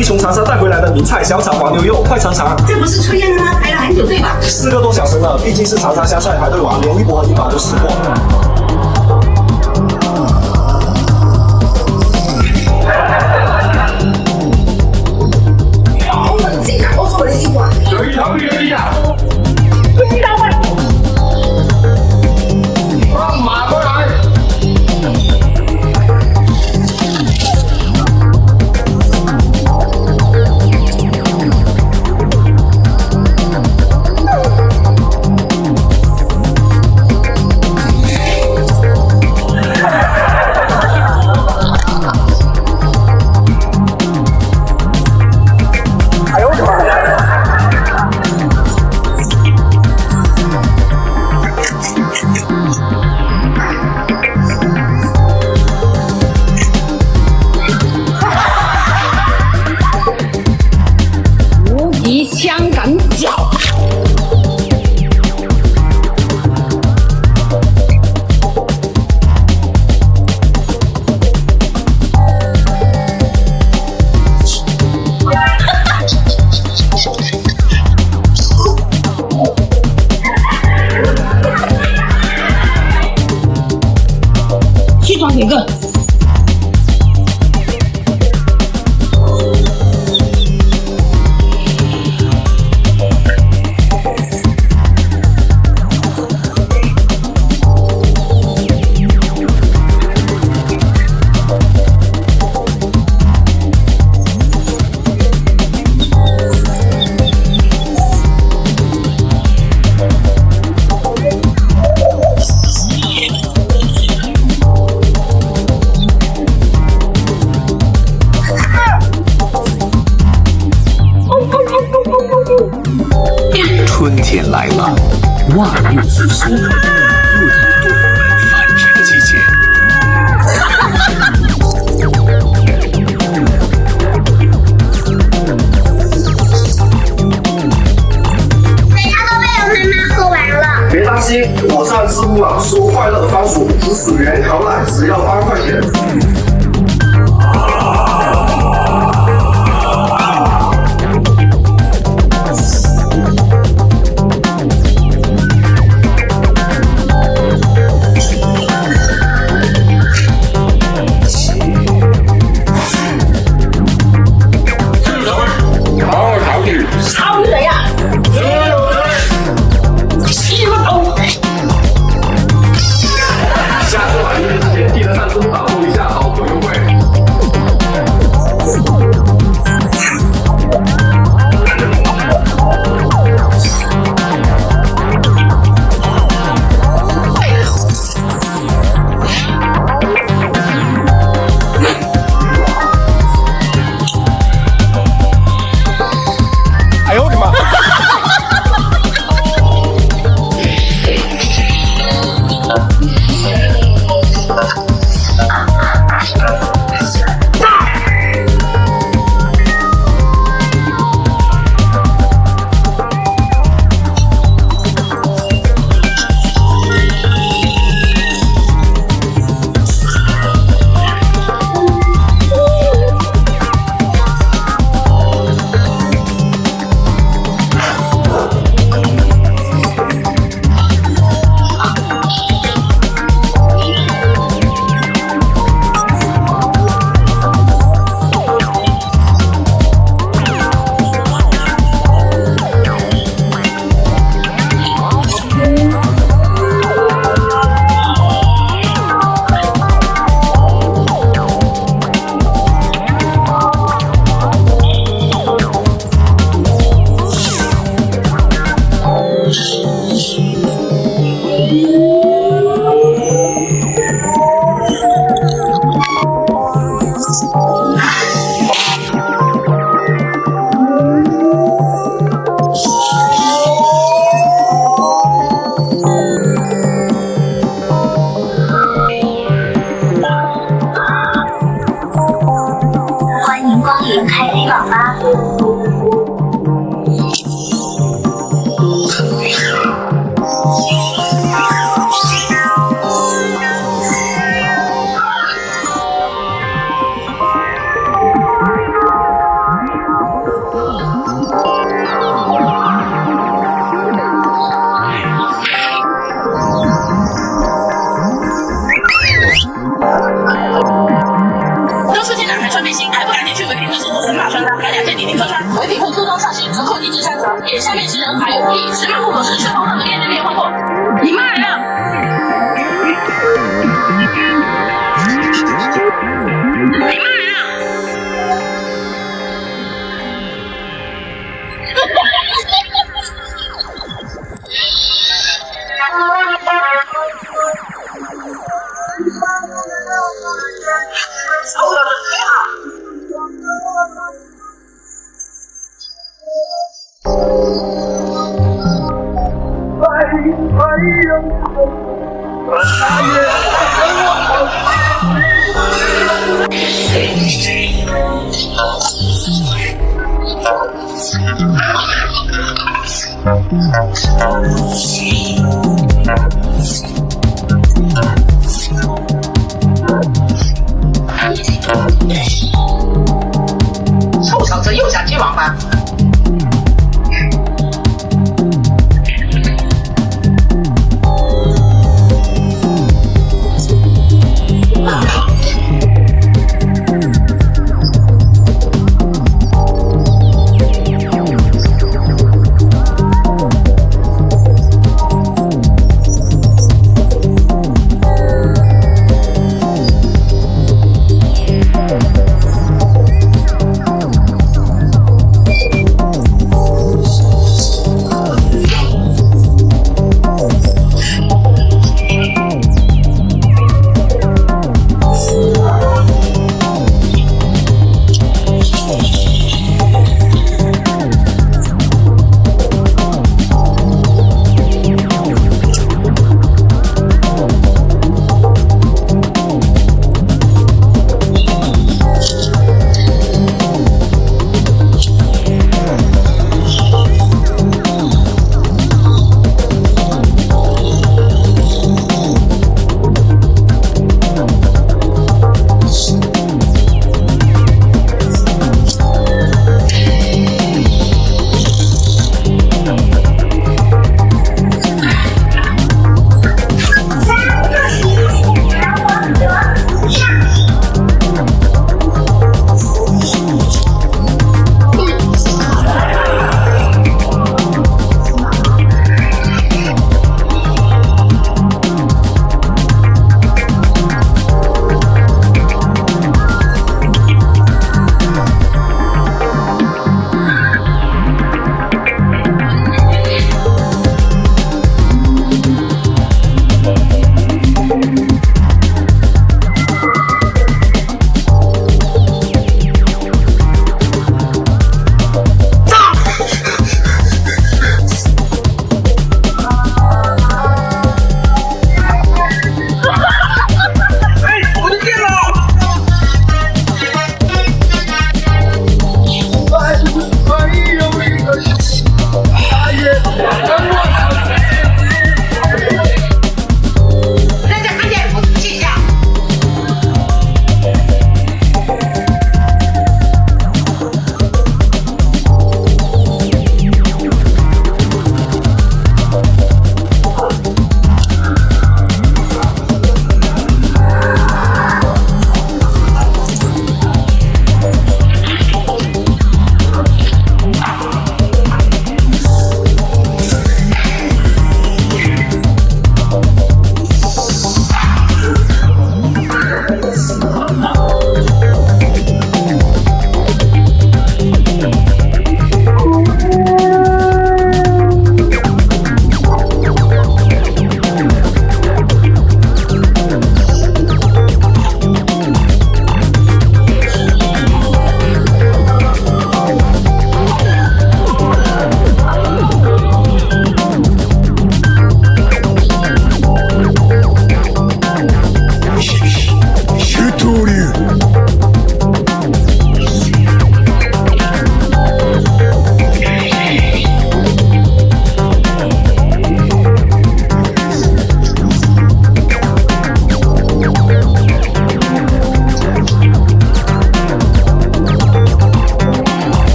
意从长沙带回来的名菜小炒黄牛肉，快尝尝。这不是出烟了吗？排了很久队吧4个多小时了，毕竟是长沙湘菜排队王，连一博和一把都试过。好冷静啊！我说我的衣服啊。水头一呀！放马过来！哎呦我的妈呀！无敌香港脚。西装铁个。春天来了，万物复苏，又到了动物们繁殖的季节。水它都被我妈妈喝完了。别担心，我上知乎网搜快乐番薯指使原调奶，只要8块钱。好好地，操你嘴呀！欺负狗！下次买衣服之前记得上知乎导购一下，好贵。下面是人海，可以直面户口，是否可恋人连环扣？你骂人啊！你骂人啊！臭的很啊！臭小子又想进网吧。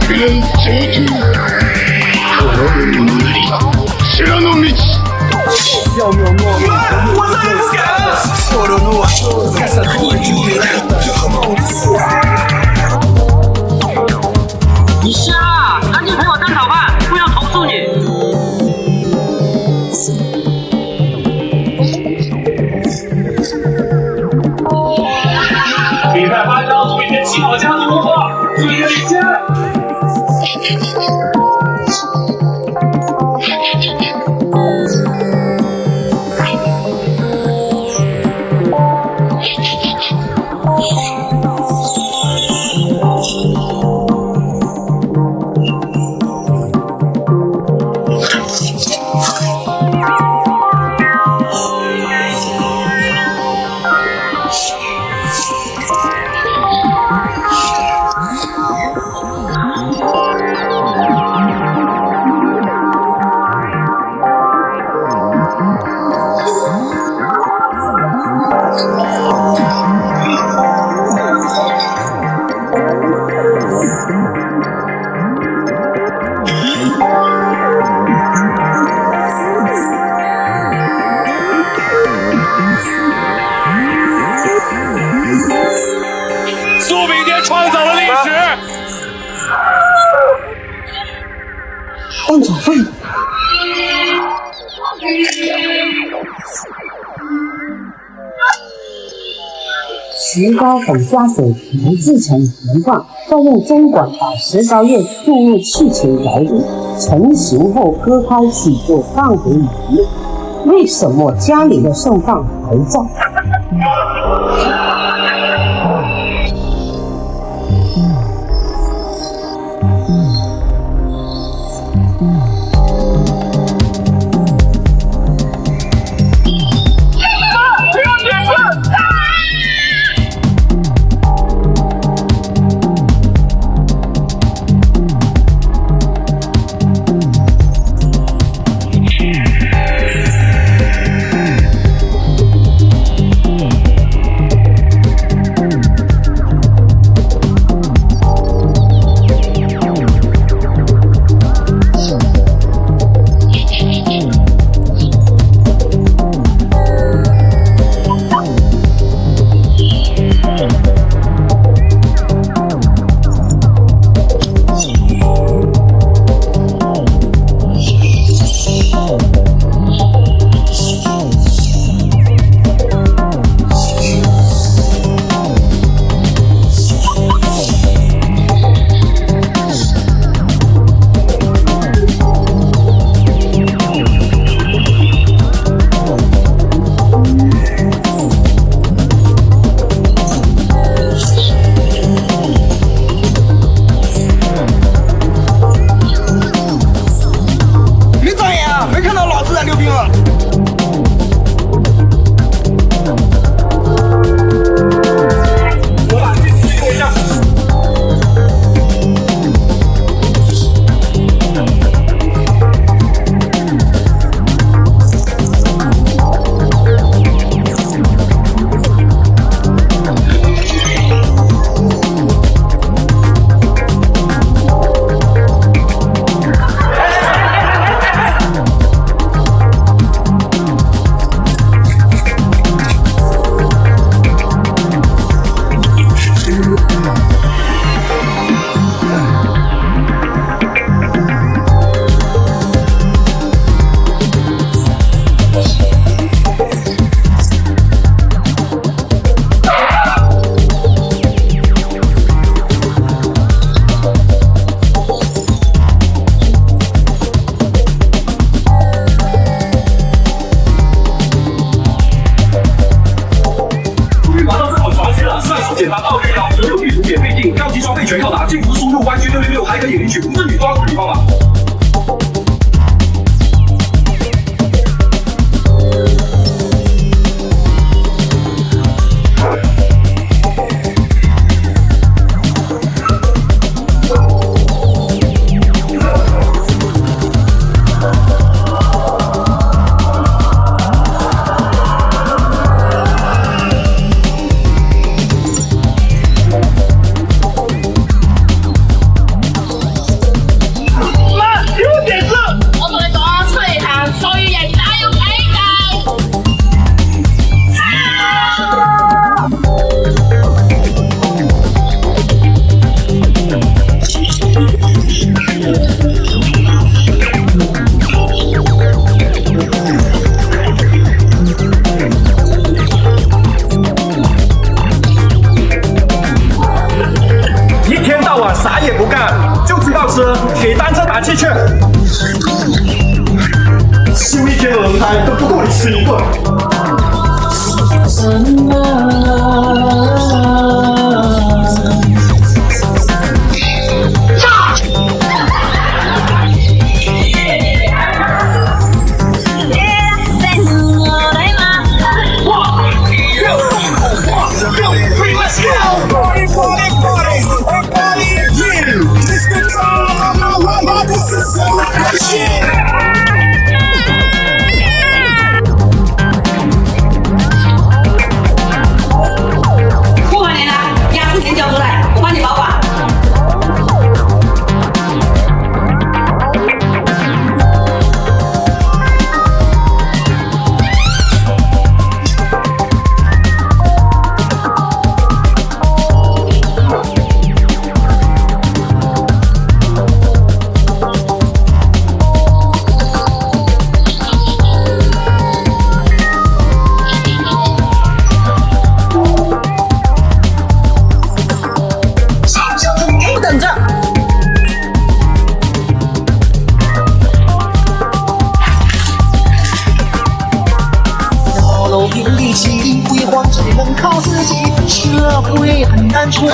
白の道。我再也不敢了。你瞎啊！赶紧陪我蛋炒饭，不要投诉你。比赛8张，每天起跑加速动画，注意领先。苏炳添创造了历史。蛋炒饭。石膏粉加水调制成糊状，再用针管把石膏液注入气球摇匀，成型后割开起就放回里面。为什么家里的剩饭还在？简单奥运要所有地图免费进，高级装备全靠打，进服输入 YG666还可以领取无日女抓住女方码。就知道吃，给单车打气去。修一天的轮胎都不够你吃一顿。不还你了，压岁钱交出来，我帮你保管。等着。小楼平地起，辉煌只能靠自己，社会很单纯。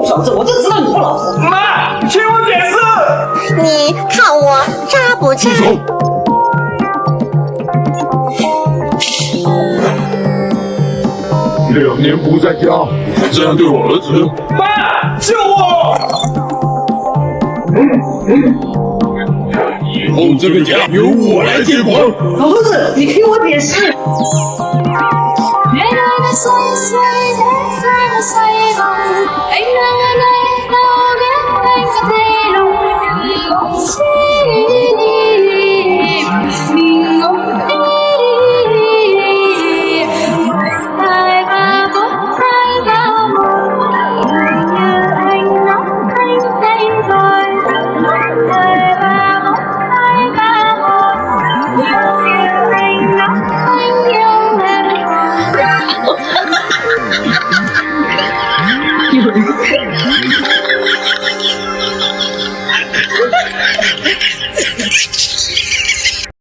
小子，我就知道你不老实。妈，听我解释。你看我渣不渣？2年不在家，这样对我儿子。妈，救我！以后这个家由我来接管。老头子，你听我解释。